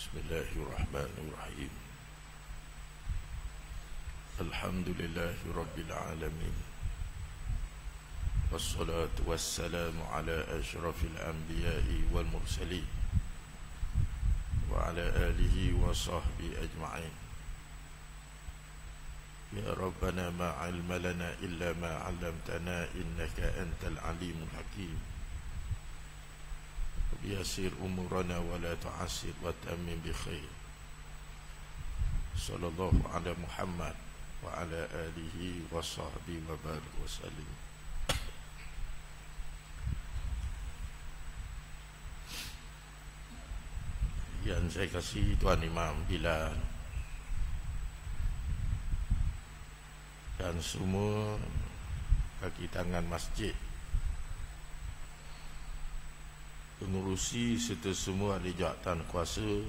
Bismillahirrahmanirrahim. Alhamdulillahi Rabbil Alamin. Wassalatu wassalamu ala ashrafil anbiya'i wal mursalin wa ala alihi wa sahbihi ajma'in. Ya Rabbana ma ilma lana illa ma 'allamtana innaka antal alimul hakim. Yasir umurana wa la tu'assir wa ta'min bi khair. Sallallahu ala Muhammad wa ala alihi wa sahbihi wa barik wa sallim. Yang saya kasih Tuan Imam Bilal dan semua kaki tangan masjid, pengurusi serta semua ahli jawatan kuasa,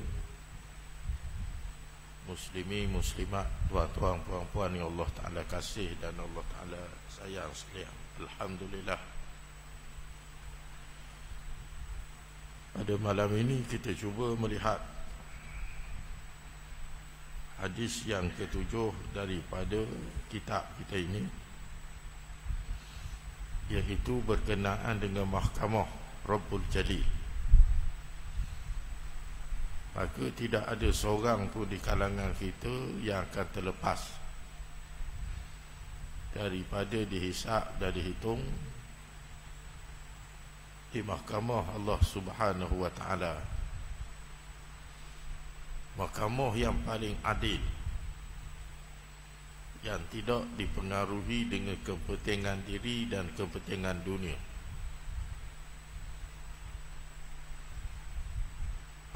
muslimi, muslimat, tuan-tuan, puan-puan yang Allah Ta'ala kasih dan Allah Ta'ala sayang sekalian. Alhamdulillah, pada malam ini kita cuba melihat hadis yang ketujuh daripada kitab kita ini, iaitu berkenaan dengan mahkamah Rabbul Jalil. Maka tidak ada seorang pun di kalangan kita yang akan terlepas daripada dihisab dan dihitung di mahkamah Allah Subhanahu wa ta'ala. Mahkamah yang paling adil, yang tidak dipengaruhi dengan kepentingan diri dan kepentingan dunia.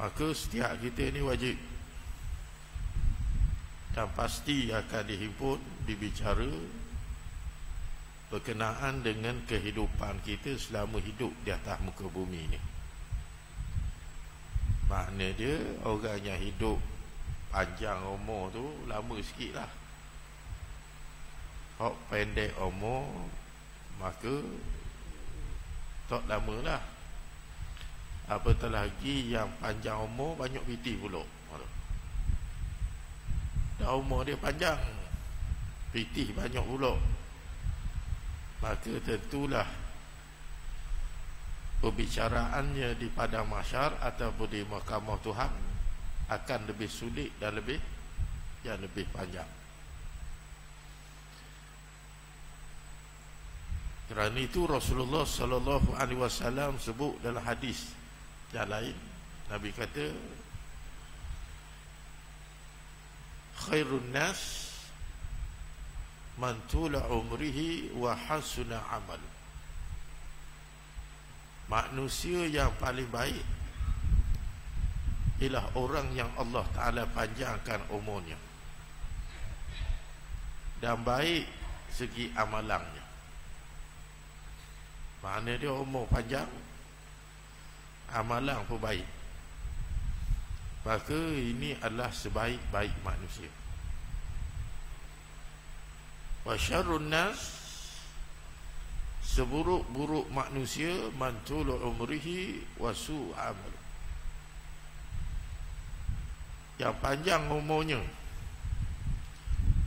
Maka setiap kita ini wajib dan pasti akan dihimpun, dibicara berkenaan dengan kehidupan kita selama hidup di atas muka bumi ini. Makna dia, orang yang hidup panjang umur tu lama sikit lah. Kalau pendek umur, maka tak lama lah. Apatah lagi yang panjang umur banyak piti pula. Dan umur dia panjang, piti banyak pula. Maka tentulah perbicaraannya di padang mahsyar ataupun di mahkamah Tuhan akan lebih sulit dan lebih panjang. Kerana itu Rasulullah sallallahu alaihi wasallam sebut dalam hadis yang lain, Nabi kata, khairun nas man tula umrihi wa hasuna amal. Manusia yang paling baik ialah orang yang Allah Ta'ala panjangkan umurnya dan baik segi amalannya. Makna dia umur panjang, amalan pun baik. Maka ini adalah sebaik-baik manusia. Wa syarrun nas, seburuk-buruk manusia, man tulu umrihi wa su' amal, yang panjang umurnya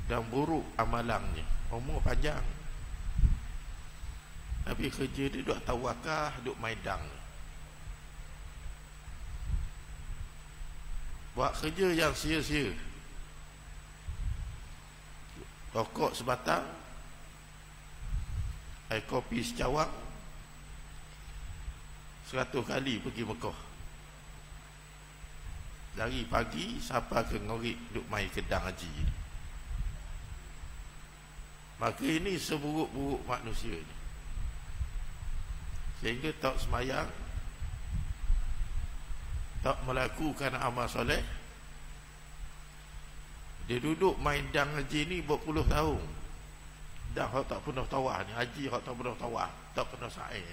dan buruk amalannya. Umur panjang tapi kerja dia duk tawakah, duk maidang, buat kerja yang sia-sia. Rokok sebatang, air kopi secawang, 100 kali pergi Mekah. Dari pagi sampai ke ngorik duk main kedang haji. Maka ini seburuk-buruk manusia ni, sehingga tak semayang, tak melakukan amal soleh. Dia duduk main dang haji ni berpuluh tahun, dah tak pernah tawaf ni, haji tak pernah tawaf, tak pernah sa'i.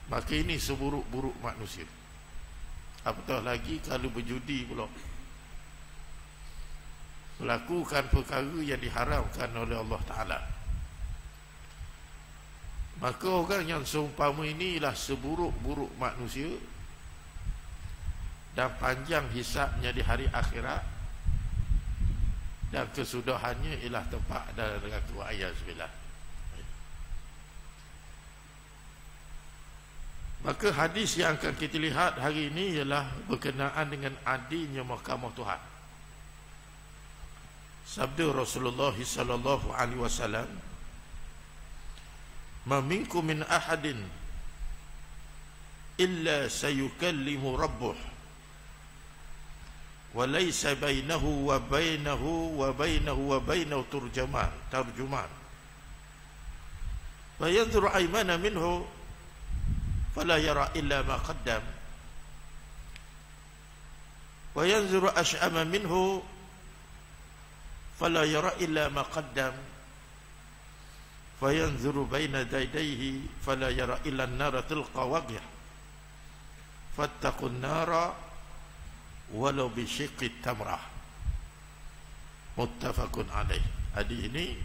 Maka ini seburuk-buruk manusia. Apatah lagi kalau berjudi pula, melakukan perkara yang diharamkan oleh Allah Ta'ala. Maka orang yang seumpama inilah seburuk-buruk manusia dan panjang hisabnya di hari akhirat, dan kesudahannya ialah tempat dalam neraka. Ayat 9. Maka hadis yang akan kita lihat hari ini ialah berkenaan dengan adilnya mahkamah Tuhan. Sabda Rasulullah sallallahu alaihi wasallam, "Ma minkum min ahadin illa sayukallimu rabbuh wa laysa bainahu wa bainahu turjuman fa yanzuru aymana minhu fala yara illa ma qaddam wa yanzuru ash'ama minhu fala yara illa ma qaddam fa yanzuru baina daydayhi fala yara illa an-nara tilqa wajhah fattaqun nara walau bi syiqqi tamrah." Muttafaqun alaih. Hadis ini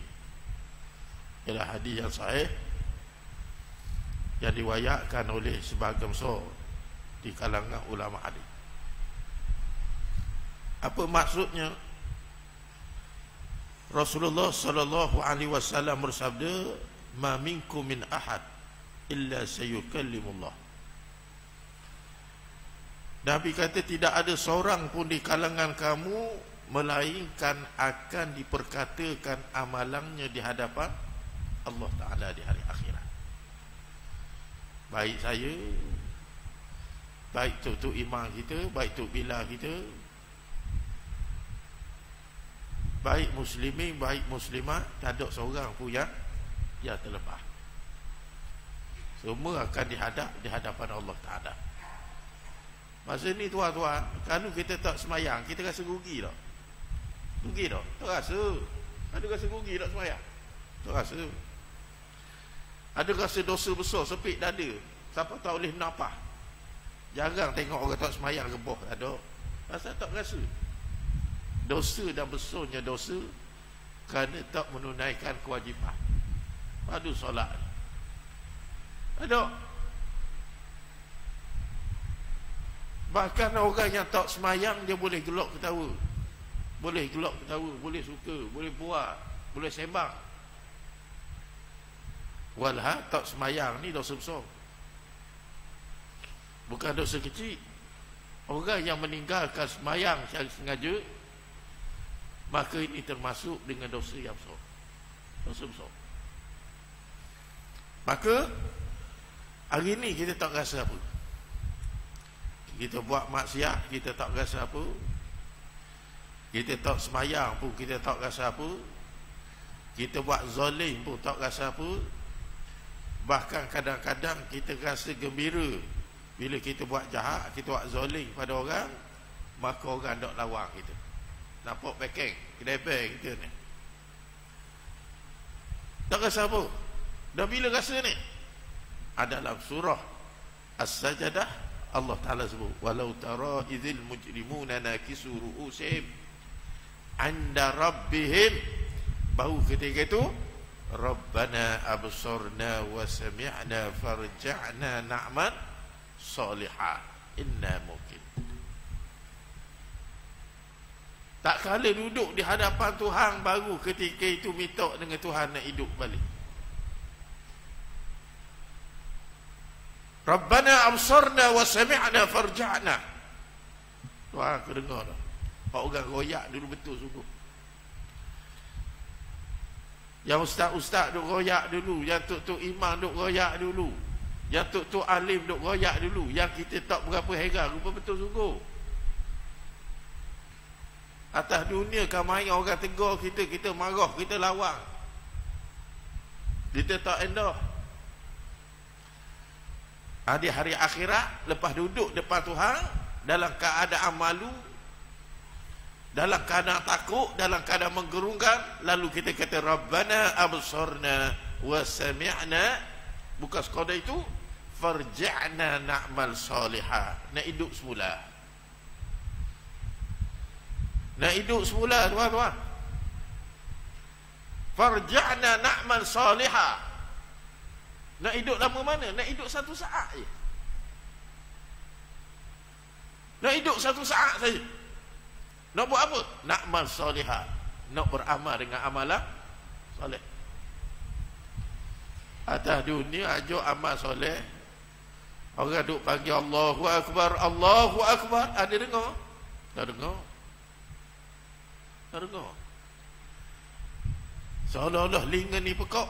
ialah hadis yang sahih yang diriwayatkan oleh sebahagian besar di kalangan ulama hadis. Apa maksudnya? Rasulullah sallallahu alaihi wasallam bersabda, "Ma minkum min ahad illa sayukallimullah." Nabi kata tidak ada seorang pun di kalangan kamu melainkan akan diperkatakan amalannya di hadapan Allah Ta'ala di hari akhirat. Baik saya, baik tok imam kita, baik tok bila kita, baik muslimin, baik muslimat, tak ada seorang pun yang terlepas. Semua akan di hadapan Allah Ta'ala. Masa ni tuan-tuan, kalau kita tak semayang, kita rasa rugi tak? Rugi tak? Tak rasa. Ada rasa rugi tak semayang? Tak rasa. Ada rasa dosa besar, sepit dada, siapa tak boleh nafas. Jarang tengok orang tak semayang reboh. Ada. Rasa tak rasa. Dosa dan besarnya dosa kerana tak menunaikan kewajipan. Padu solat. Ada. Bahkan orang yang tak semayang, dia boleh gelak ketawa. Boleh gelak ketawa, boleh suka, boleh buat, boleh sembang. Walah tak semayang ni dosa besar. Bukan dosa kecil. Orang yang meninggalkan semayang secara sengaja, maka ini termasuk dengan dosa yang besar. Dosa besar. Maka hari ni kita tak rasa apa. Kita buat maksiat, kita tak rasa apa. Kita tak semayang pun kita tak rasa apa. Kita buat zalim pun tak rasa apa. Bahkan kadang-kadang kita rasa gembira bila kita buat jahat, kita buat zalim pada orang, maka orang tak lawan kita. Nampak pekeng, kedai bank kita ni. Tak rasa apa. Dan bila rasa ni? Adalah surah As-Sajdah, Allah Ta'ala sebut, "Walau tara idzil mujrimuna nakisu ru'usihim 'inda rabbihim." Baru ketika itu, "Rabbana absarna wa sami'na farja'na na'mal salihah inna muqim." Tak kala duduk di hadapan Tuhan, baru ketika itu minta dengan Tuhan nak hidup balik. Rabbana absarna wa sami'na farja'na. Tuhan aku dengar dah. Pak orang royak dulu betul sungguh. Yang ustaz-ustaz duk royak dulu, yang tok-tok imam duk royak dulu, yang tok-tok alim duk royak dulu, yang kita tak berapa heran, rupa betul sungguh. Atas dunia kan main orang tegur kita, kita marah, kita lawang, kita tak endah. Di hari akhirat, lepas duduk depan Tuhan dalam keadaan malu, dalam keadaan takut, dalam keadaan menggerungkan, lalu kita kata Rabbana absarna wa sami'na, bukan sekadar itu, farja'na na'mal salihah, nak hidup semula. Nak hidup semula tuan-tuan. Farja'na na'mal salihah. Nak hidup lama mana? Nak hidup satu saat je. Nak hidup satu saat saja. Nak buat apa? Nak amal solihah. Nak beramal dengan amalan soleh. Atas dunia ajo amal soleh. Orang duk panggil Allahu Akbar, Allahu Akbar. Ada dengar? Tak dengar. Tak dengar. Seolah-olah linga ni pekak.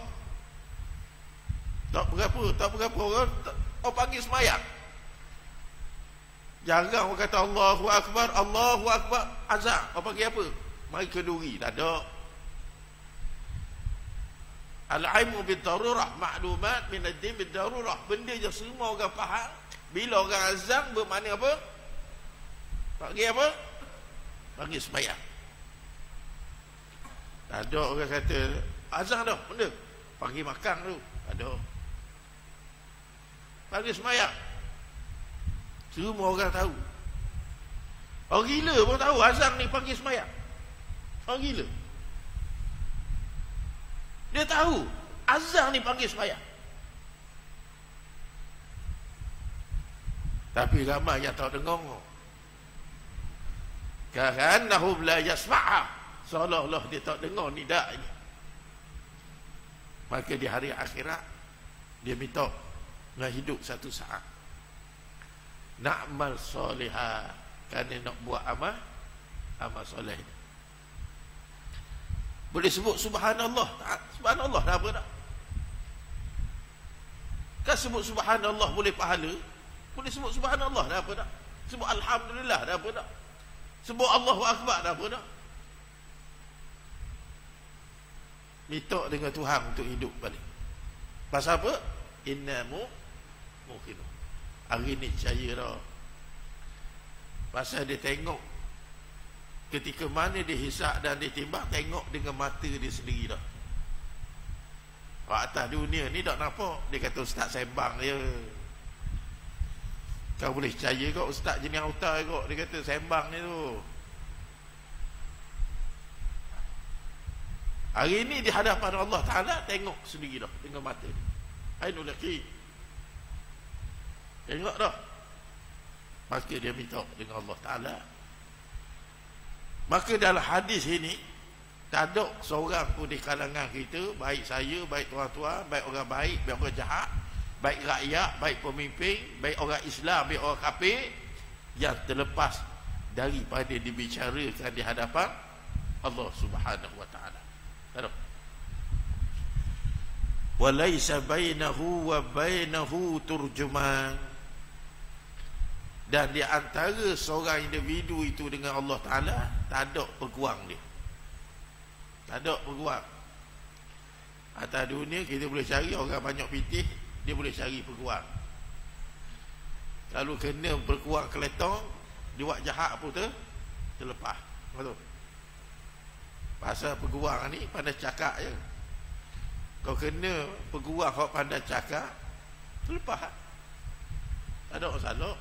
Tak berapa orang panggil semayang. Jarang orang kata Allahu Akbar, Allahu Akbar, azan. Orang panggil apa? Mari kenduri. Tak ada. Al-ilmu bid-darurah, maklumat min ad-din bid-darurah. Benda je semua orang faham. Bila orang azan bermakna apa? Panggil apa? Panggil semayang. Tak ada orang kata azan dah, benda. Panggil makan tu. Tak ada. Panggil semayang. Semua orang tahu. Orang gila pun tahu azan ni panggil semayang. Orang gila. Dia tahu azan ni panggil semayang. Tapi ramai yang tak dengar. Ka'annahum la yasma'ha. Seolah-olah dia tak dengar nidak ini. Maka di hari akhirat dia minta nak hidup satu saat. Nak amal solihah. Kerana nak buat amal soleh ini. Boleh sebut subhanallah. Subhanallah dah apa tak? Kan sebut subhanallah boleh pahala. Boleh sebut subhanallah dah apa tak? Sebut alhamdulillah dah apa tak? Sebut Allahu Akbar dah apa tak? Minta dengan Tuhan untuk hidup balik. Pasal apa? Innamu muqinu. Hari ni percaya dah. Pasal dia tengok ketika mana dia hisap dan dia timbang, tengok dengan mata dia sendiri dah. Atas dunia ni tak nampak. Dia kata ustaz sembang je. Kau boleh percaya kau ustaz jenis autar kau. Dia kata sembang ni tu. Hari ni di hadapan Allah Ta'ala tengok sendiri dah dengan mata dia. Ainul yaqin. Tengok dah. Maka dia minta dengan Allah Ta'ala. Maka dalam hadis ini tak ada seorang pun di kalangan kita, baik saya, baik tuan-tuan, baik orang baik, baik orang jahat, baik rakyat, baik pemimpin, baik orang Islam, baik orang kafir, yang terlepas daripada dibicarakan di hadapan Allah Subhanahu wa Ta'ala. Tak ada. Walaysa bainahu wa bainahu turjuman. Dan di antara seorang individu itu dengan Allah Ta'ala tak ada peguam dia. Tak ada peguam. Atas dunia kita boleh cari orang banyak pitih, dia boleh cari peguam. Kalau kena berkuang keletong, dia buat jahat pun terlepas. Betul? Pasal peguam ni pandai cakap je. Kau kena peguam kau pandai cakap, terlepas. Tak ada masalah.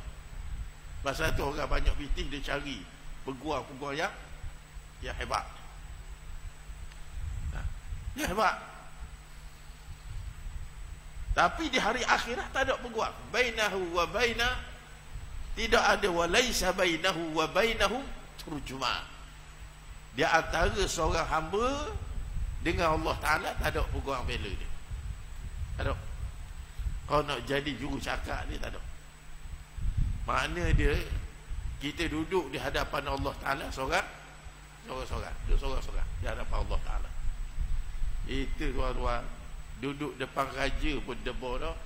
Pasal tu orang banyak pitih dia cari peguam-peguam yang hebat. Yang hebat. Tapi di hari akhirat tak ada peguam. Bainahu wa baina, tidak ada walaysa bainahu wa bainahu turjuman. Di antara seorang hamba dengan Allah Ta'ala tak ada peguam bela dia. Tak ada. Kau nak jadi juru cakap dia tak ada. Makna dia kita duduk di hadapan Allah Ta'ala seorang di hadapan Allah Ta'ala. Itu tuan-tuan, duduk depan raja pun debar dah.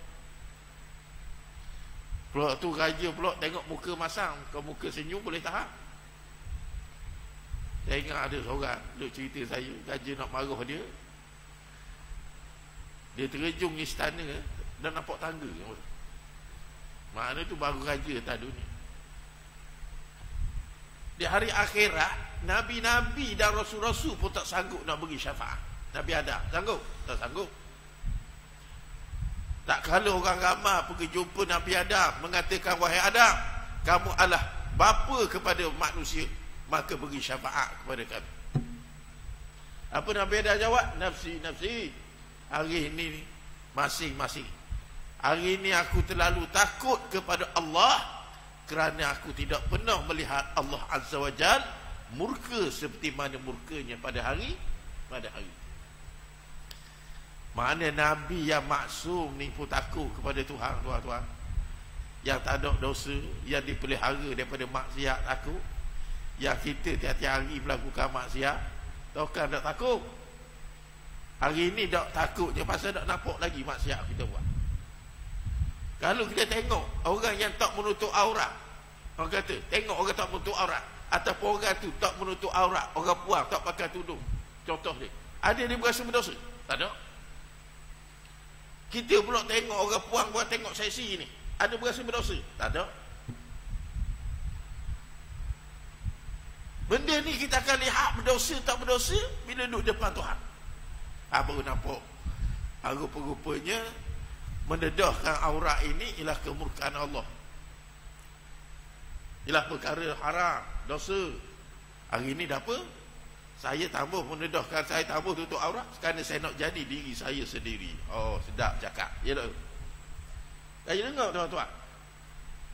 Pulak tu raja pulak tengok muka masam, kau muka senyum boleh tahan. Saya ingat ada seorang duk cerita saya, raja nak marah dia. Dia terjun istana dan nampak tangga. Makna tu baru raja atas dunia. Di hari akhirat, nabi-nabi dan rasul-rasul pun tak sanggup nak beri syafaat. Nabi Adam sanggup? Tak sanggup. Tak kalau orang ramai pergi jumpa Nabi Adam mengatakan, wahai Adam, kamu adalah bapa kepada manusia, maka beri syafaat kepada kami. Apa Nabi Adam jawab? Nafsi, nafsi. Hari ini masing-masing. Hari ini aku terlalu takut kepada Allah kerana aku tidak pernah melihat Allah Azza wa Jal murka seperti mana murkanya pada hari. Mana Nabi yang maksum ni pun takut kepada Tuhan, tuan-tuan, yang tak ada dosa, yang dipelihara daripada maksiat takut. Yang kita tiap-tiap hari melakukan maksiat, takkan tak takut? Hari ni tak takut je pasal tak nampak lagi maksiat kita buat. Kalau kita tengok orang yang tak menutup aurat, orang kata tengok orang tak menutup aurat, ataupun orang tu tak menutup aurat, orang puang tak pakai tudung, contoh dia, ada dia berasa berdosa? Tak ada. Kita pula tengok orang puang buat tengok seksi ni, ada berasa berdosa? Tak ada. Benda ni kita akan lihat berdosa tak berdosa bila duduk depan Tuhan. Baru nampak rupa-rupanya mendedahkan aurat ini ialah kemurkaan Allah, ialah perkara haram, dosa. Hari ni dah apa? Saya tambah mendedahkan, saya tambah tutup aurat kerana saya nak jadi diri saya sendiri. Oh, sedap cakap, ya tak? Saya dengar tuan-tuan,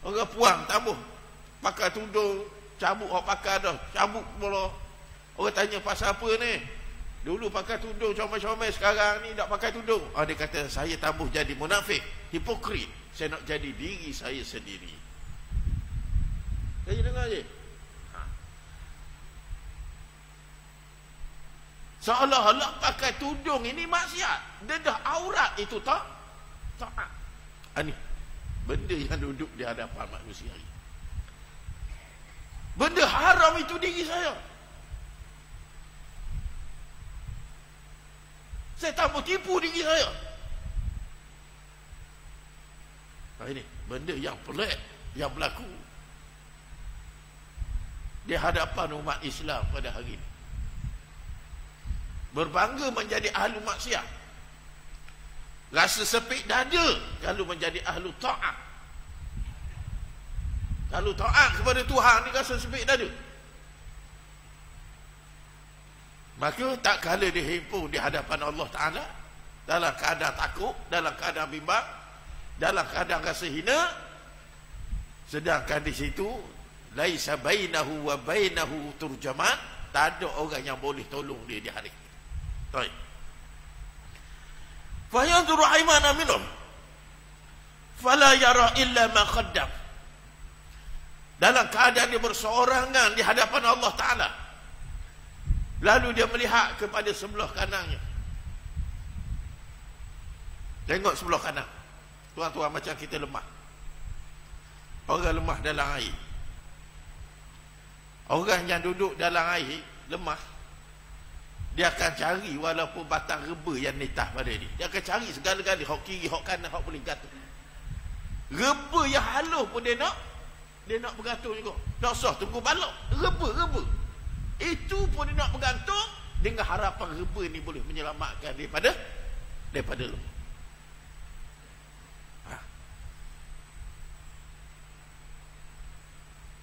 orang puang tambah pakai tudung, cabut orang pakai dah, cabut pula. Orang tanya pasal apa ni? Dulu pakai tudung comel-comel, sekarang ni tak pakai tudung. Dia kata saya tambah jadi munafik, hipokrit, saya nak jadi diri saya sendiri. Saya dengar je. Seolah-olah pakai tudung ini maksiat, dedah aurat itu tak taat. Ini benda yang duduk di hadapan manusia ini. Benda haram itu diri saya. Saya tambah tipu diri saya. Ini benda yang pelik yang berlaku di hadapan umat Islam pada hari ini. Berbangga menjadi ahlu maksiat, rasa sepik dada kalau menjadi ahlu ta'at. Kalau taat kepada Tuhan ni rasa sepik dada. Maka tak kala dihimpun di hadapan Allah Ta'ala dalam keadaan takut, dalam keadaan bimbang, dalam keadaan rasa hina, sedangkan di situ laisa bainahu wa bainahu turjaman, tak ada orang yang boleh tolong dia di hari itu. Baik. Fa yanzuru aymana minhum fala yara illa ma qaddam. Dalam keadaan dia berseorangan di hadapan Allah Ta'ala, lalu dia melihat kepada sebelah kanannya. Tengok sebelah kanan, tuan-tuan, macam kita lemah. Orang lemah dalam air, orang yang duduk dalam air lemah, dia akan cari walaupun batang reba yang nitah pada dia, dia akan cari segala-galanya, hok kiri, hok kanan, hok boleh gantung. Reba yang halus pun dia nak bergantung juga. Tak usah tunggu balok, reba itu pun dia nak bergantung, dengan harapan reba ni boleh menyelamatkan daripada lemah.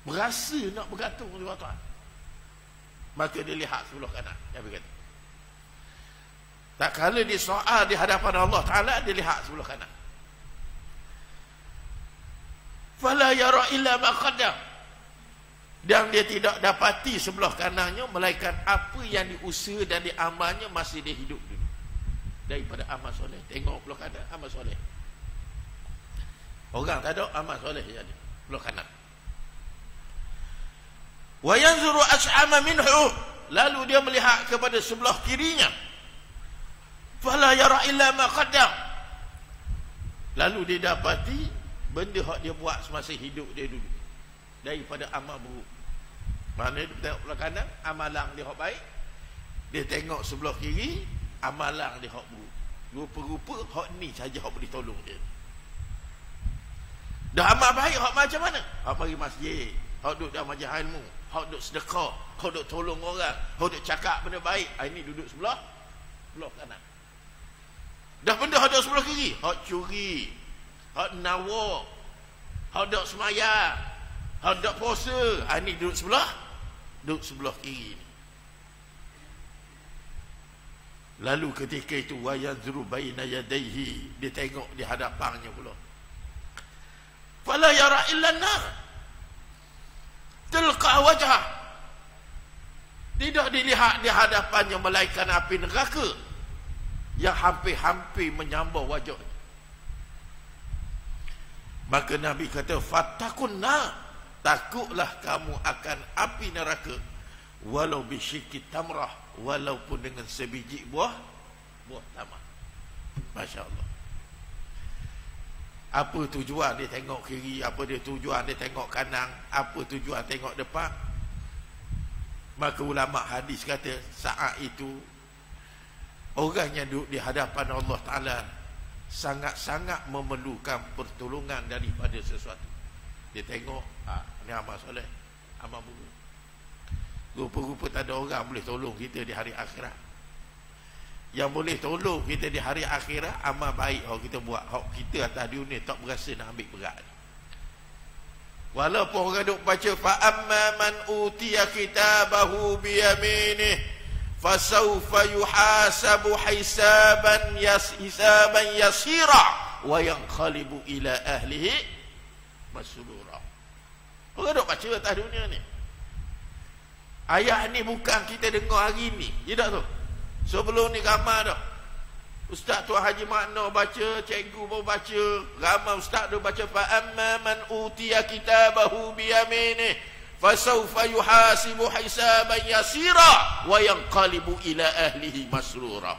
Berasa nak bergantung tuan-tuan, maka dia lihat sebelah kanan. Dia berkata, tak kala dia soal di hadapan Allah Ta'ala, dia lihat sebelah kanan. Fala yara illa ma qaddam, dan dia tidak dapati sebelah kanannya melainkan apa yang diusaha dan diamalnya masih dia hidup dulu daripada amal soleh. Tengok belah kanan, amal soleh. Orang tak ada amal soleh jadi belah kanan. Wa yanzuru ash'ama minhu, lalu dia melihat kepada sebelah kirinya. Fala yara illa ma qaddam, lalu dia dapati benda hak dia buat semasa hidup dia dulu daripada amal buruk. Mana dia tengok belah kanan, amalan dia hak baik, dia tengok sebelah kiri, amalan dia hak buruk. Rupa-rupa hak ni saja hak boleh tolong dia. Dah amal baik hak macam mana? Hak pergi masjid, hak duduk dalam majlis ilmu, hak duduk sedekah, hak duduk tolong orang, hak duduk cakap benda baik. Ini duduk sebelah kanan. Dah benda hak duduk sebelah kiri, hak curi, hak nawak, hak duduk semayang, hak duduk puasa. Ini duduk sebelah kiri. Lalu ketika itu wa yazru baina yadayhi, dia tengok di hadapannya pula. Fala yara illa nar, Tilqa wajah. Tidak dilihat di hadapannya melainkan api neraka yang hampir-hampir menyambar wajah. Maka Nabi kata, fattakunna, takutlah kamu akan api neraka, walau bisyikki tamrah, walaupun dengan sebiji buah tamar. Masya Allah. Apa tujuan dia tengok kiri, apa dia tujuan dia tengok kanan, apa tujuan tengok depan? Maka ulama hadis kata, saat itu orang yang duduk di hadapan Allah Ta'ala sangat-sangat memerlukan pertolongan daripada sesuatu. Dia tengok, ni amal soleh, amal buruk. Rupa-rupa tak ada orang boleh tolong kita di hari akhirat. Yang boleh tolong kita di hari akhirat, amal baik yang kita buat. Kita atas dunia tak berasa nak ambil berat. Walaupun orang duk baca, fa'amma man utiya kitabahu biyaminih fasawfa yuhasabu hisaban yasira wa yanqalibu ila ahlihi masrura. Orang duk baca atas dunia ni. Ayat ni bukan kita dengar hari ni, tidak tu. Sebelum ni ramai dah. Ustaz Tuan Haji Makno baca, cikgu pun baca, ramai ustaz tu baca, fa amma man utiya kitabahu biyaminih fasawfa yuhasibu hisaban yasira wa yanqalibu ila ahlihi masrura.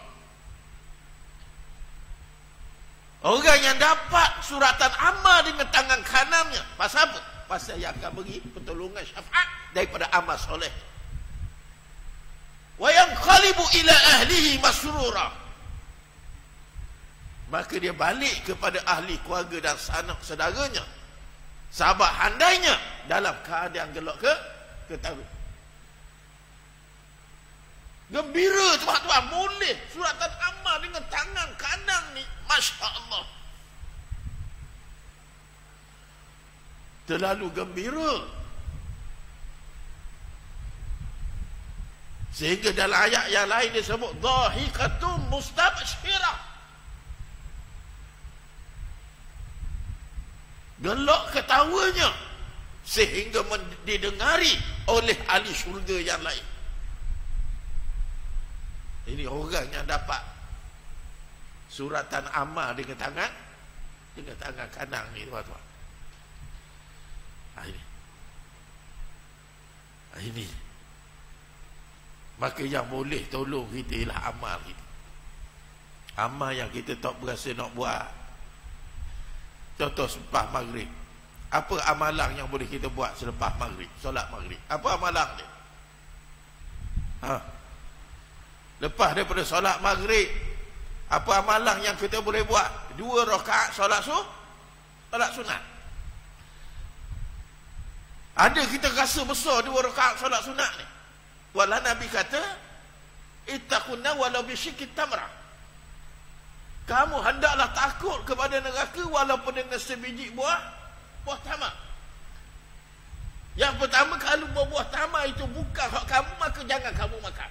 Orang yang dapat suratan amal dengan tangan kanannya, pasal apa? Pasal yang akan beri pertolongan syafaat daripada amal soleh. Wa yanqalibu ila ahlihi masrura. Maka dia balik kepada ahli keluarga dan sanak saudaranya, sahabat handainya, dalam keadaan gelak ketawa. Gembira tuan-tuan, boleh suratan amal dengan tangan kanan ni, Masya Allah. Terlalu gembira. Sehingga dalam ayat yang lain dia sebut dhahikatun mustabshirah. Gelak ketawanya sehingga didengari oleh ahli syurga yang lain. Ini orang yang dapat suratan amal dengan tangan kanan ni, tuan-tuan. Ini maka yang boleh tolong kita ialah amal kita. Amal yang kita tak berasa nak buat. Contoh selepas maghrib, apa amalan yang boleh kita buat selepas maghrib, solat maghrib? Apa amalan dia? Lepas daripada solat maghrib, apa amalan yang kita boleh buat? 2 rakaat solat sunat. Ada kita rasa besar 2 rakaat solat sunat ni? Walau Nabi kata, ittaqunna walau bisyikki tamrah. Kamu hendaklah takut kepada neraka walaupun dengan sebiji buah tamar. Yang pertama, kalau buah tamar itu bukan hak kamu, maka jangan kamu makan.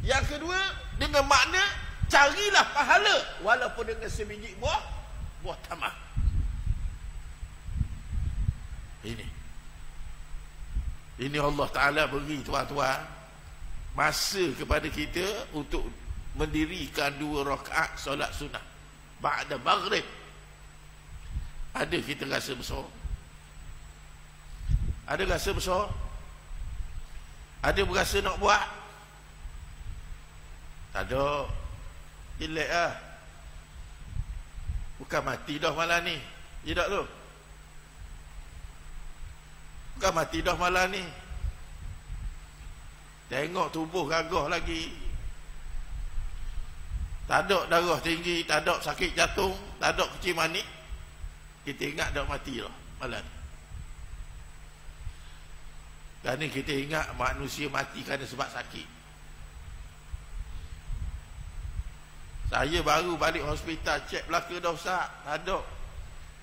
Yang kedua, dengan makna carilah pahala walaupun dengan sebiji buah tamar. Ini Allah Ta'ala beri, tuan-tuan, masa kepada kita untuk mendirikan 2 rakaat solat sunat ba'da maghrib. Ada kita rasa besar? Ada rasa besar? Ada berasa nak buat? Tak ada. Jelek lah. Bukan mati dah malam ni. Tidak tu. Bukan mati dah malam ni. Tengok tubuh gagah lagi. Tak ada darah tinggi, tak ada sakit jantung, tak ada kecil manik. Kita ingat dah mati lah malam ni. Dan ni kita ingat manusia mati kerana sebab sakit. Saya baru balik hospital, cek belaka dah Ustaz, tak ada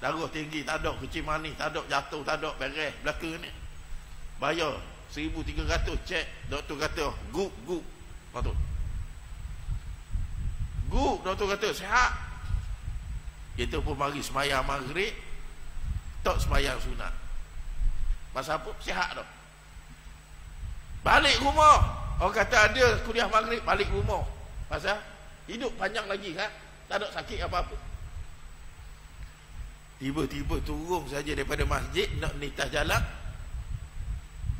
darah tinggi, tak ada kecil manik, tak ada jatuh, tak ada beres belaka ni. Bayar 1,300 cek, doktor kata good. Patut good, doktor kata sihat. Kita pun mari semayang maghrib, tak semayang sunat. Masa apa? Sihat dah. Balik rumah. Orang kata ada kuliah maghrib, balik rumah. Pasal hidup panjang lagi kan, tak ada sakit apa-apa. Tiba-tiba turun saja daripada masjid, nak nitas jalan,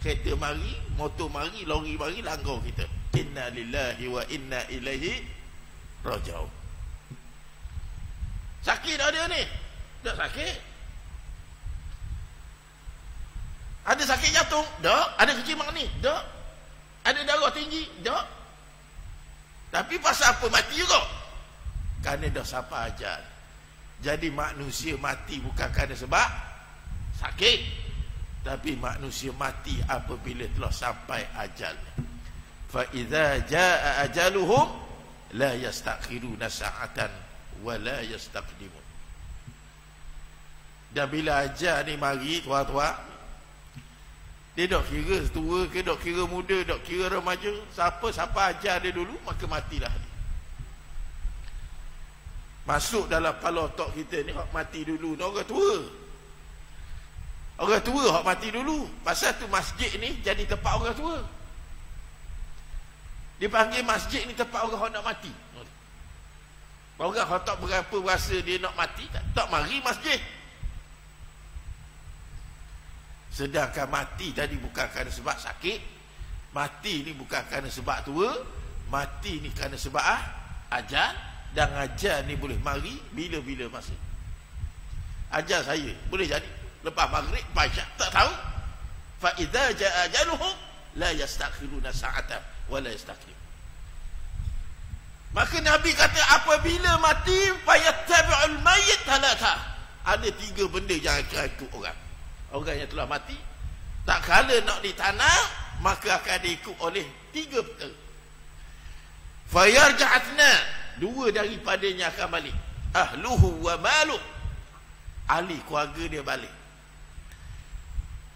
kereta mari, motor mari, lori mari, langgar kita. Inna lillahi wa inna ilaihi raji'un. Sakit tak dia ni? Tak sakit. Ada sakit jantung? Tak. Ada kencing ni? Tak. Ada darah tinggi? Tak. Tapi pasal apa mati juga? Kerana dah sampai ajal. Jadi manusia mati bukan kerana sebab sakit, tapi manusia mati apabila telah sampai ajal. Fa idza jaa ajaluhum la yastakhiruna sa'atan wa la yastaqdimun. Dan bila ajal ni mari, tuan-tuan, dia dok kira tua ke, dok kira muda, dok kira remaja, siapa ajal dia dulu maka matilah dia. Masuk dalam kepala otak kita ni, hak mati dulu ni orang tua. Orang tua hak mati dulu. Pasal tu masjid ni jadi tempat orang tua. Dipanggil masjid ni tempat orang hak nak mati. Orang hak tak berapa rasa dia nak mati, tak mari masjid. Sedangkan mati tadi bukan kerana sebab sakit, mati ni bukan kerana sebab tua, mati ni kerana sebab ajal. Dan ajal ni boleh mari bila-bila masa. Ajal saya boleh jadi lepas maghrib, pasyak, tak tahu. Fa idza jaa ajaluhum la yastakhiruna sa'atan wa la yastaqdimun. Maka Nabi kata apabila mati fayattabi'ul mayyit thalatha. Ada 3 benda yang akan ikut orang. Orang yang telah mati, tak kala nak ditanam, maka akan diikut oleh 3 perkara. Fayarja'atna, 2 daripadanya akan balik. Ahluhu wa maluh, ahli keluarga dia balik,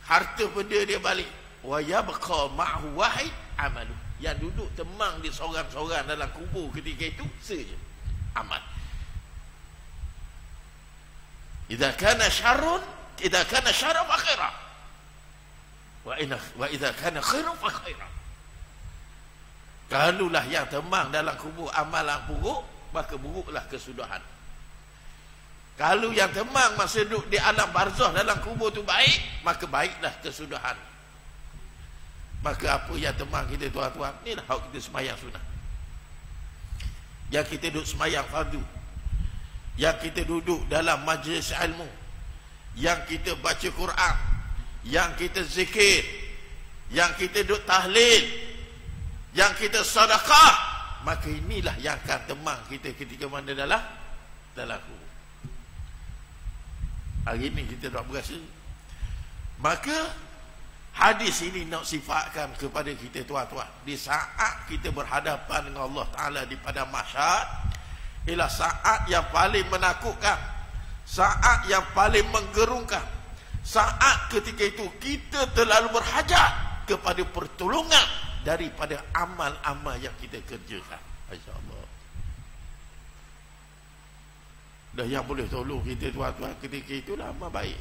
harta benda dia balik. Wa yabqa ma'hu wahid amalu, yang duduk temang dia seorang-seorang dalam kubur ketika itu saja amal. Idza kana syarrun fa khairah, wa idza kana khairun fa khairah. Kalulah yang temang dalam kubur amalan buruk, maka buruklah kesudahan. Kalau yang temang masa duduk di alam barzah dalam kubur tu baik, maka baiklah kesudahan. Maka apa yang temang kita, tuan-tuan, inilah hak kita semayang sunat, yang kita duduk semayang fardu, yang kita duduk dalam majlis ilmu, yang kita baca Quran, yang kita zikir, yang kita duduk tahlil, yang kita sedekah, maka inilah yang akan temang kita ketika mana dalam kubur. Hari ini kita tak berasa. Maka hadis ini nak sifatkan kepada kita, tuan-tuan, di saat kita berhadapan dengan Allah Ta'ala di padang mahsyar, ialah saat yang paling menakutkan, saat yang paling menggerungkan, saat ketika itu kita terlalu berhajat kepada pertolongan daripada amal-amal yang kita kerjakan. Masya-Allah. Dah yang boleh tolong kita, tuan-tuan, ketika itulah amal baik.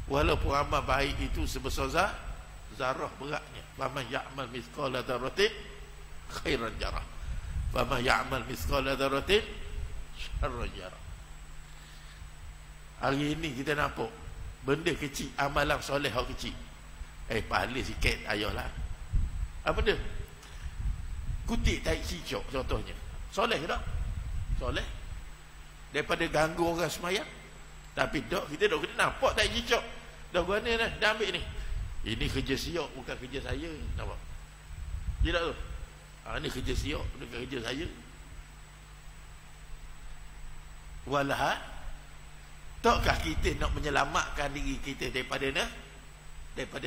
Walaupun amal baik itu sebesar zarah beratnya. Faman ya'mal mithqala dzarratin khairan yarah, faman ya'mal mithqala dzarratin syarran yarah. Hari ini kita nampak benda kecil, amalan soleh hak kecil, pahala sikit ayolah. Apa dia? Kutip tai cicok contohnya. Soleh ke tak? Soleh. Daripada ganggu orang semayang. Tapi tak, kita tak kena nampak tai cicok. Dah guna dah, dah ambil ni. Ini kerja siok, bukan kerja saya. Nampak? Tidak tu? Ini kerja siok, bukan kerja saya. Walah, takkah kita nak menyelamatkan diri kita daripada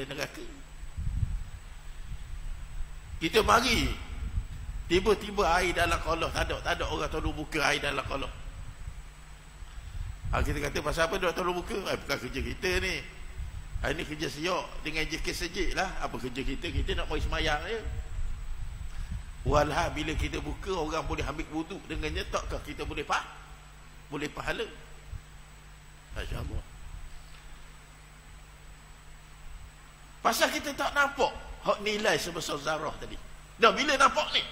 neraka? Kita mari, tiba-tiba air dalam kolah, tak ada orang tolong buka air dalam kolah. Kita kata pasal apa dia tolong buka? Bukan kerja kita ni. Ini kerja siok dengan jekis sejik lah. Apa kerja kita? Kita nak mari semayang je. Walah, bila kita buka, orang boleh ambil wuduk dengannya, takkah kita boleh pahala? Masya Allah. Pasal kita tak nampak hak nilai sebesar zarah tadi. Dah bila nampak ni?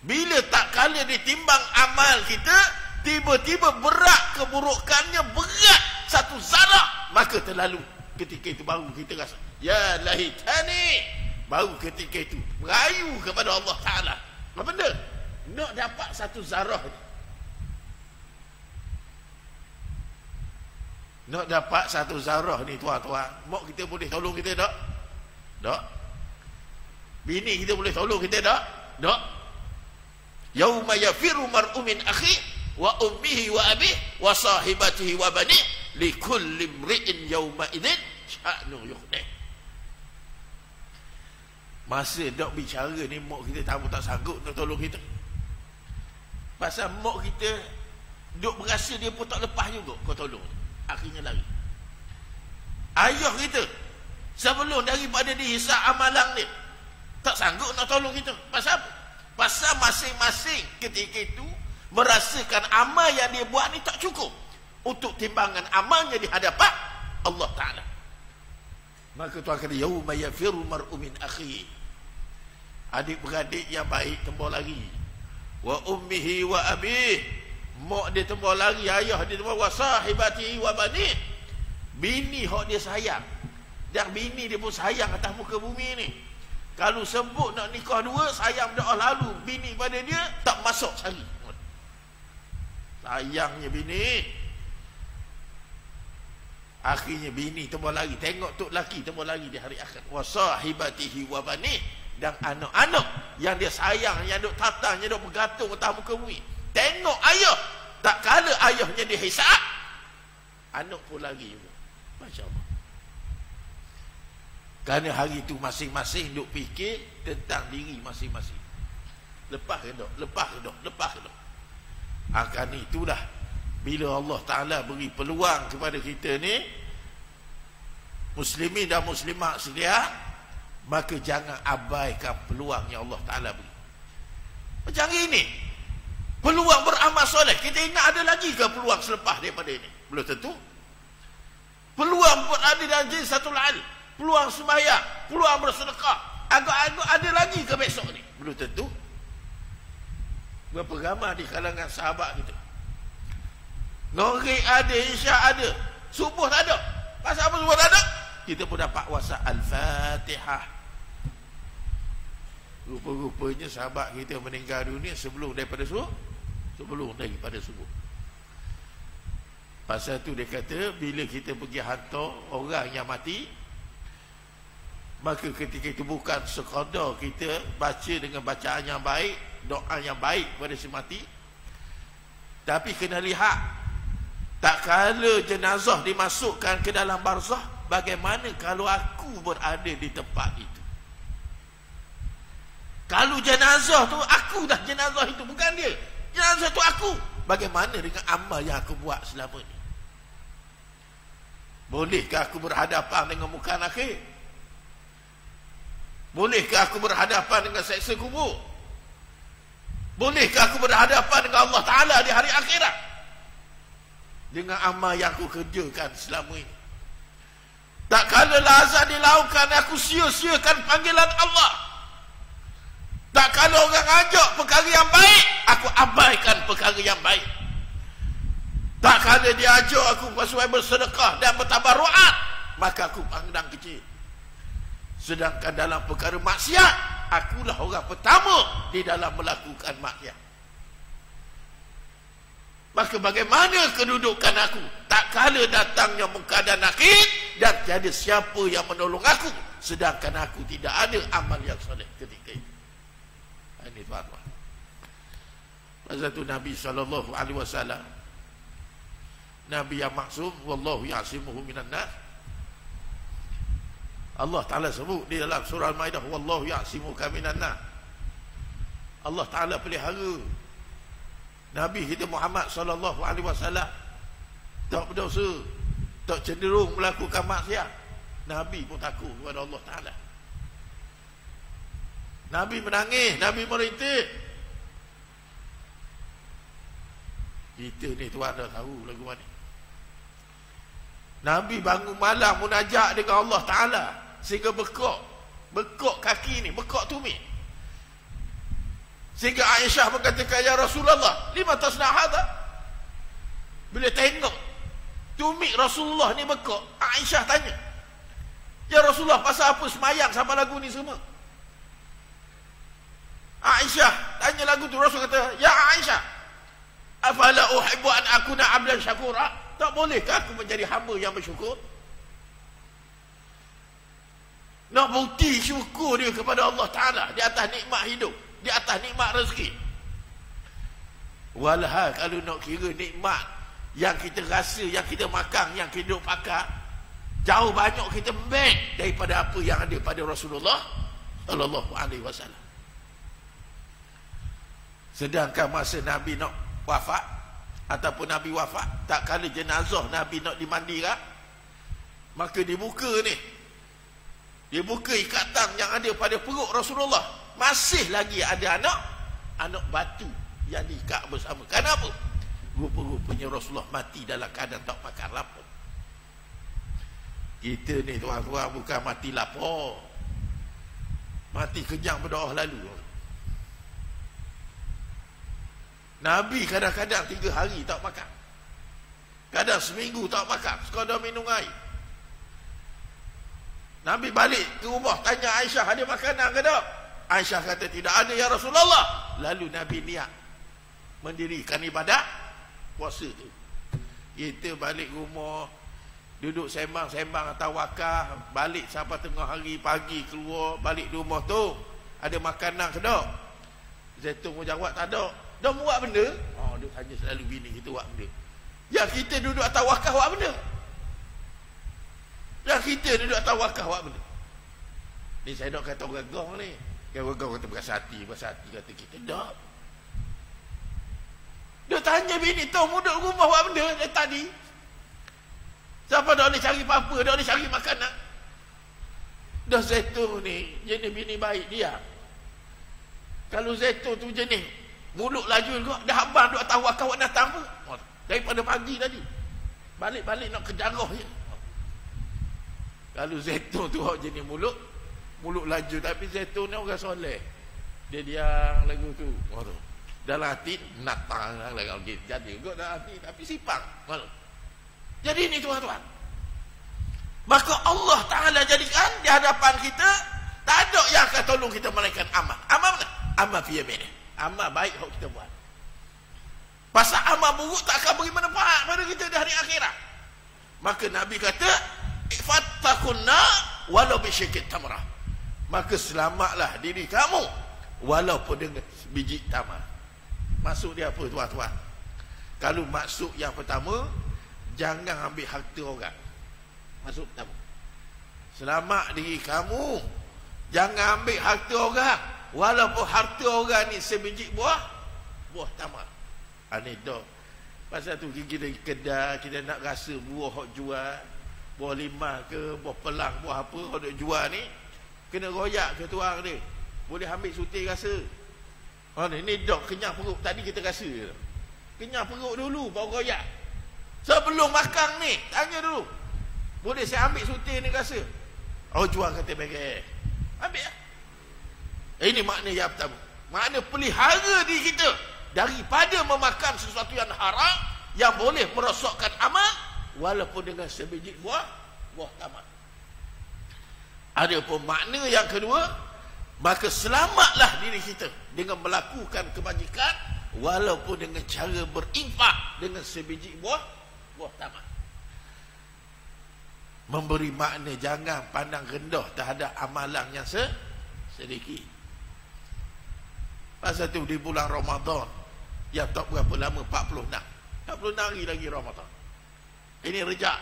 Bila tak kala ditimbang amal kita, tiba-tiba berat keburukannya, berat satu zarah, maka terlalu. Ketika itu baru kita rasa, ya lahitani, baru ketika itu merayu kepada Allah Ta'ala. Apa benda? Nak dapat satu zarah ni. Nak dapat satu zarah ni tuan-tuan, mak kita boleh tolong kita tak? Tak. Bini kita boleh tolong kita tak? Tak. Yauma yafiru mar'u min akhi wa ummihi wa abihi wa sahibatihi wa banihi likulli imri'in yauma idzin sya'nu yughni. Masa dok bicara ni mak kita tahu tak sanggup nak tolong kita. Pasal mak kita duk berasa dia pun tak lepas juga kau tolong. Akhirnya lari. Ayah kita sebelum daripada dihisap amalan ni tak sanggup nak tolong kita. Pasal apa? Pasal masing-masing ketika itu merasakan amal yang dia buat ni tak cukup untuk timbangan amalnya di hadapan Allah Ta'ala. Maka tuan kata yauma yafiru mar'u min akhi, adik-beradik yang baik tembak lari, wa ummihi wa abihi, mak dia tembak lari, ayah dia tembak, wa sahibatihi wa bani, bini hak dia sayang, dan bini dia pun sayang atas muka bumi ni. Kalau sebut nak nikah dua, sayang dah lalu bini pada dia tak masuk sehari. Sayangnya bini. Akhirnya bini tembak lagi, tengok tok laki tembak lagi di hari akhir, wa sahibatihi wa bani, dan anak-anak yang dia sayang, yang duk tatang, yang duk bergantung atas muka bumi. Tengok ayah, tak kala ayahnya dihisap, anak pun lagi juga. Masya Allah. Kerana hari itu masing-masing duk fikir tentang diri masing-masing. Lepas ke dok, lepas ke dok, lepas ke dok. Akan itulah bila Allah Ta'ala beri peluang kepada kita ni, muslimin dan muslimat sekalian, maka jangan abaikan peluang yang Allah Ta'ala beri. Macam ini, peluang beramal soleh, kita ingat ada lagi ke peluang selepas daripada ini? Belum tentu. Peluang berada dalam jilsatul alim, peluang sembahyang, peluang bersedekah, agak-agak ada lagi ke besok ni? Belum tentu. Berapa ramai di kalangan sahabat kita, Maghrib ada, Isyak ada, subuh tak ada. Pasal apa subuh tak ada? Kita pun dapat WhatsApp Al-Fatihah. Rupa-rupanya sahabat kita meninggal dunia sebelum daripada subuh. Sebelum daripada subuh. Pasal tu dia kata, bila kita pergi hantar orang yang mati, maka ketika itu bukan sekadar kita baca dengan bacaan yang baik, doa yang baik kepada si mati, tapi kena lihat, tak kala jenazah dimasukkan ke dalam barzah, bagaimana kalau aku berada di tempat itu? Kalau jenazah tu aku dah, jenazah itu bukan dia, jenazah tu aku, bagaimana dengan amal yang aku buat selama ni? Bolehkah aku berhadapan dengan muka akhir? Bolehkah aku berhadapan dengan seksa kubur? Bolehkah aku berhadapan dengan Allah Ta'ala di hari akhirat dengan amal yang aku kerjakan selama ini? Tak kala azan dilakukan, aku sia-siakan panggilan Allah. Tak kala orang ajak perkara yang baik, aku abaikan perkara yang baik. Tak kala dia ajak aku supaya bersedekah dan bertabarruat, maka aku pandang kecil. Sedangkan dalam perkara maksiat, akulah orang pertama di dalam melakukan maksiat. Maka bagaimana kedudukan aku tak kala datangnya muka dan nakir, dan tiada siapa yang menolong aku, sedangkan aku tidak ada amal yang soleh ketika itu. Ini tuan-tuan. Pasal itu Nabi SAW, Nabi yang maksum, wallahu ya'simuhu minan nas. Allah Ta'ala sebut di dalam surah Al-Maidah, wallahu ya'simuka minan nas. Allah Ta'ala pelihara Nabi kita Muhammad SAW tak berdosa, tak cenderung melakukan maksiat. Nabi pun takut kepada Allah Ta'ala. Nabi menangis, Nabi merintih. Kita ni tuan dah tahu lagu mana. Nabi bangun malam munajat dengan Allah Ta'ala sehingga bekok. Bekok kaki ni, bekok tumit. Sehingga Aisyah berkata, ya Rasulullah, lima tasna hadha? Bila tengok tumit Rasulullah ni bekok, Aisyah tanya, ya Rasulullah, pasal apa semayang sama lagu ni semua? Aisyah tanya lagu tu, Rasul kata, ya Aisyah, afala uhibbu an akuna abdan syakura? Tak bolehkah aku menjadi hamba yang bersyukur? Nak bukti syukur dia kepada Allah Ta'ala di atas nikmat hidup, di atas nikmat rezeki. Walhal kalau nak kira nikmat yang kita rasa, yang kita makan, yang kita duduk pakai, jauh banyak kita make daripada apa yang ada pada Rasulullah sallallahu alaihi wasallam. Sedangkan masa Nabi nak wafat ataupun Nabi wafat, tak kala jenazah Nabi nak dimandikan, maka dibuka ni, dibuka ikatan yang ada pada perut Rasulullah, masih lagi ada anak batu yang diikat bersama. Kenapa? Rupa-rupanya Rasulullah mati dalam keadaan tak makan lapar. Kita ni tuan-tuan bukan mati lapar, mati kenyang berdoa lalu. Nabi kadang-kadang 3 hari tak makan, kadang seminggu tak makan, sekadar minum air. Nabi balik ke rumah, tanya Aisyah, ada makanan ke tak? Aisyah kata, tidak ada ya Rasulullah. Lalu Nabi niat mendirikan ibadat puasa tu. Kita balik rumah, duduk sembang-sembang atau wakah, balik sampai tengah hari, pagi keluar, balik di rumah tu, ada makanan ke tak? Zaitun pun jawab, tak ada. Dah buat benda? Dia tanya selalu bini kita buat benda. Yang kita duduk atas wakah buat benda. Yang kita duduk atas wakah buat benda. Ni saya nak kata orang gong ni. Yang orang gong kata berasa hati kata kita. Tak. Dia tanya bini, tahu duduk rumah buat benda dari tadi. Siapa dah boleh cari apa-apa, dah boleh cari makanan. Dah Zaitun ni, jenis bini baik dia. Kalau Zaitun tu jenis mulut laju juga, dah abang duk atas wakah nak datang pun. Daripada pagi tadi. Balik-balik nak kejarah je. Kalau Zaitun tu jenis mulut laju, tapi Zaitun ni orang soleh. Dia diam lagu tu. Dalam hati natang lagi jadi juga dalam hati, tapi sipang. Jadi ni tuan-tuan. Maka Allah Ta'ala jadikan di hadapan kita, tak ada yang akan tolong kita melainkan amal. Amal mana? Amal fi yaminih. Amal baik yang kita buat. Pasal amal buruk tak akan beri manfaat pada kita di hari akhirat. Maka Nabi kata, fattakunna walau bisyikit tamrah. Maka selamatlah diri kamu walaupun dengan biji tamar. Maksud dia apa tuan-tuan? Kalau maksud yang pertama, jangan ambil harta orang. Maksud pertama, selamat diri kamu, jangan ambil harta orang, walaupun harta orang ni sebiji buah tamar. Ini dok. Pasal tu kita kedai, kita nak rasa buah hok jual, buah limah ke, buah pelang, buah apa hok duk jual ni, kena royak ke tuang dia. Boleh ambil sutir rasa. Ni dok kenyang perut, tadi kita rasa. Kenyang perut dulu baru royak. Sebelum makan ni, tanya dulu. Boleh saya ambil sutir ni rasa? Jual kata bagai. Ambil lah. Ini makna yang pertama. Makna pelihara diri kita daripada memakan sesuatu yang haram yang boleh merosakkan amal walaupun dengan sebiji buah tamar. Adapun makna yang kedua, maka selamatlah diri kita dengan melakukan kebajikan walaupun dengan cara berinfak dengan sebiji buah tamar. Memberi makna jangan pandang rendah terhadap amalan yang sedikit. Pasal tu di bulan Ramadan yang tak berapa lama, 46 hari lagi Ramadan. Ini Rejab.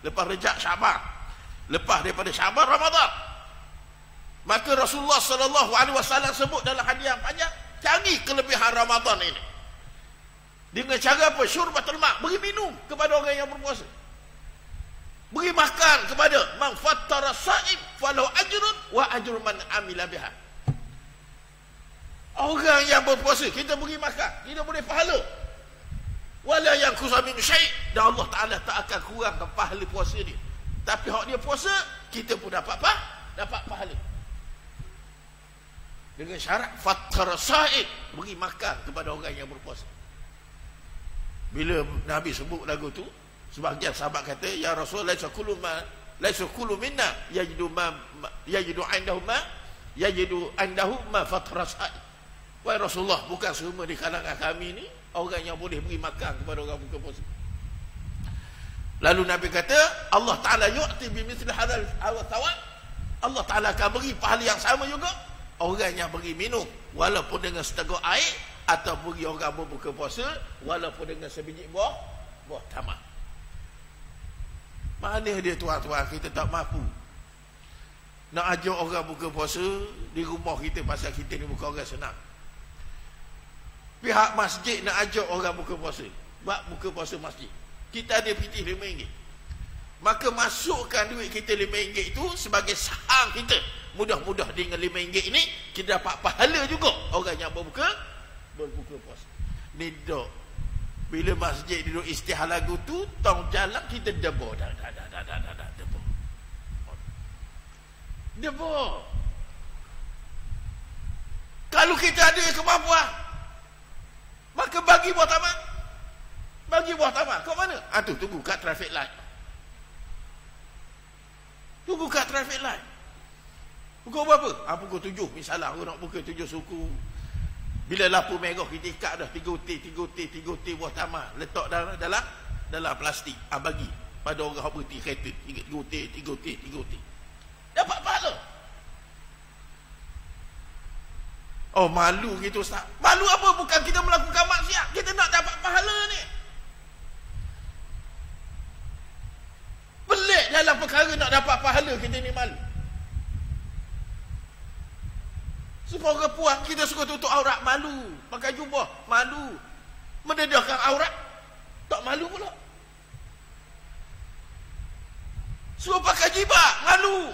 Lepas Rejab Syaban. Lepas daripada Syaban Ramadan. Maka Rasulullah sallallahu alaihi wasallam sebut dalam hadis yang panjang, cari kelebihan Ramadan ini. Dengan cara apa? Syurbatul ma', beri minum kepada orang yang berpuasa. Beri makan kepada man fattara sha'im falau ajrun wa ajru man amila biha. Orang yang berpuasa, kita beri makan, kita boleh pahala. Wala yang kusamin syai', dan Allah Ta'ala tak akan kurangkan pahala puasa dia. Tapi hak dia puasa, kita pun dapat pahala. Dengan syarat fatar sa'id, beri makan kepada orang yang berpuasa. Bila Nabi sebut lagu tu, sebahagian sahabat kata, ya Rasul, laisa kullu minna yajidu indahu ma fatar sa'id. Wahai Rasulullah, bukan semua di kalangan kami ni orang yang boleh beri makan kepada orang buka puasa. Lalu Nabi kata, Allah Ta'ala yu'ti bimithli hadzal thawab. Allah Ta'ala akan beri pahala yang sama juga orang yang beri minum walaupun dengan seteguk air, atau beri orang berbuka puasa walaupun dengan sebiji buah tamar. Mana dia tuan-tuan, kita tak mampu nak ajak orang buka puasa di rumah kita pasal kita ni bukan orang senang. Pihak masjid nak ajak orang buka puasa, buat buka puasa masjid, kita ada pitih RM5, maka masukkan duit kita RM5 itu sebagai saham kita. Mudah-mudah dengan RM5 ini kita dapat pahala juga orang yang berbuka puasa. Ni dok, bila masjid duduk istihar lagu tu, tong jalan kita debor debor. Kalau kita ada kemampuan, maka bagi buah tamak. Kau mana? Tu tunggu kat traffic light. Pukul berapa? Pukul 7 misalnya. Aku nak pukul 7 suku. Bila lampu merah kita ikat dah 3 T buah tamak, letak dalam plastik. Bagi pada orang yang berhenti kereta 3 T. Dapat pahala. Oh, malu gitu Ustaz. Malu apa? Bukan kita melakukan maksiat, kita nak dapat pahala ni. Pelik dalam perkara nak dapat pahala, kita ni malu. Semua orang puas, kita suka tutup aurat, malu. Pakai jubah, malu. Mendedahkan aurat, tak malu pula. Suruh pakai jibak, malu.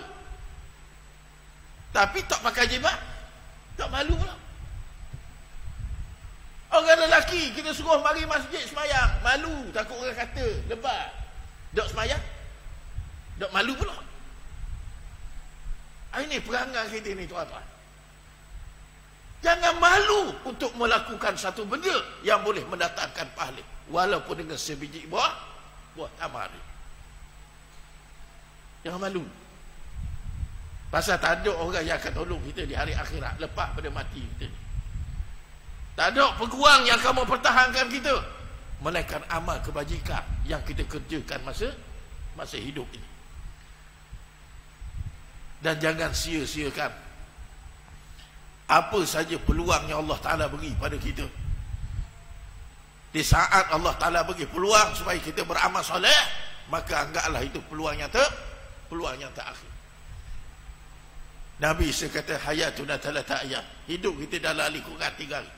Tapi tak pakai jibak, tak malu pula. Orang lelaki kita suruh mari masjid semayang, malu, takut orang kata lebat. Dok semayang, dok malu pula. Ini perangai kita ni tuan-tuan. Jangan malu untuk melakukan satu benda yang boleh mendatangkan pahala, walaupun dengan sebiji buah tamar. Jangan malu. Pasal tak ada orang yang akan tolong kita di hari akhirat lepas pada mati kita. Tak ada peguam yang akan mempertahankan kita, melainkan amal kebajikan yang kita kerjakan masa hidup ini. Dan jangan sia-siakan apa saja peluang yang Allah Ta'ala beri pada kita. Di saat Allah Ta'ala beri peluang supaya kita beramal soleh, maka anggaplah itu peluang yang terakhir. Nabi sekata hayatuna talata ayam, hidup kita dalam lingkungan 3 hari.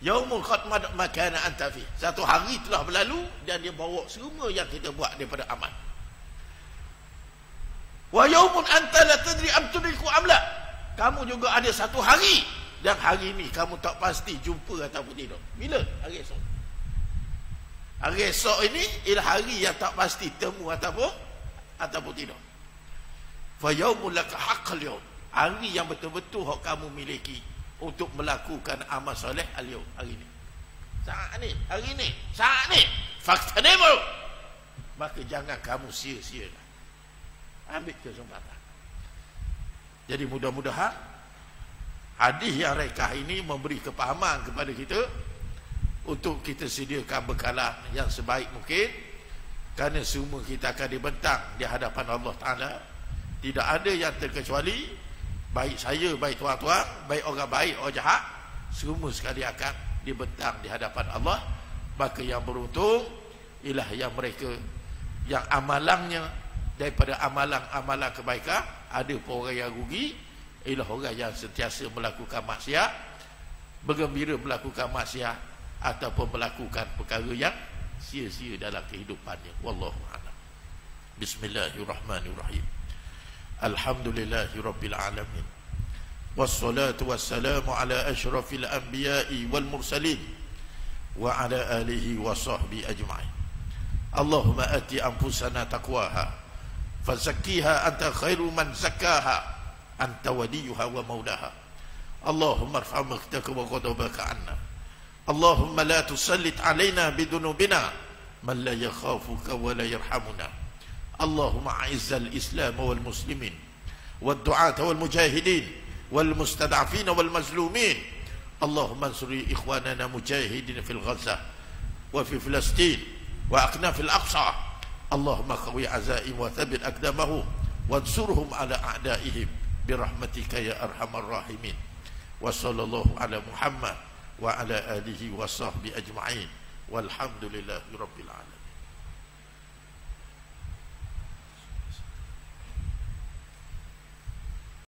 Yaumul khatmah makana anta fi, satu hari telah berlalu dan dia bawa semua yang kita buat daripada amal. Wa yaumun anta la tadri am tudriku am la, kamu juga ada satu hari dan hari ini kamu tak pasti jumpa ataupun tidak. Bila? Hari esok. Hari esok ini ialah hari yang tak pasti temu ataupun tidak. Fa yaumul laka haqqal yaum, hari yang betul-betul hak kamu miliki untuk melakukan amal soleh al-yaum, hari ini. Saat ni, hari ini, saat ni. Faqtanimu. Maka jangan kamu sia-siakan. Ambil kesempatan. Jadi mudah-mudahan hadis yang rekah ini memberi kepahaman kepada kita untuk kita sediakan bekalan yang sebaik mungkin, kerana semua kita akan dibentang di hadapan Allah Ta'ala. Tidak ada yang terkecuali, baik saya, baik tuan-tuan, baik orang baik, orang jahat, semua sekali akan dibentang di hadapan Allah. Maka yang beruntung ialah yang mereka yang amalannya daripada amalan-amalan kebaikan, ada pun orang yang rugi ialah orang yang sentiasa melakukan maksiat, bergembira melakukan maksiat ataupun melakukan perkara yang sia-sia dalam kehidupannya. Wallahu a'lam. Bismillahirrahmanirrahim. Alhamdulillahi rabbil alamin. Wassalatu wassalamu ala asyrafil anbiya'i wal mursalin wa ala alihi wa sahbihi ajma'in. Allahumma ati anfusana taqwaha fazakkiha anta khairu man zakkaha anta waliyuha wa maulaha. اللهم ارفع مقتك وغضبك عنا اللهم لا تسلط علينا بذنوبنا من لا يخافك ولا يرحمنا اللهم أعز الإسلام والمسلمين والدعاة والمجاهدين والمستضعفين والمظلومين اللهم انصر إخواننا مجاهدين في الغزة وفي فلسطين وأكناف الأقصى اللهم قوي عزائم وثبت أقدامهم وانصرهم على أعدائهم برحمتك يا أرحم الراحمين وصلى الله على محمد وعلى آله وصحبه أجمعين والحمد لله رب العالمين.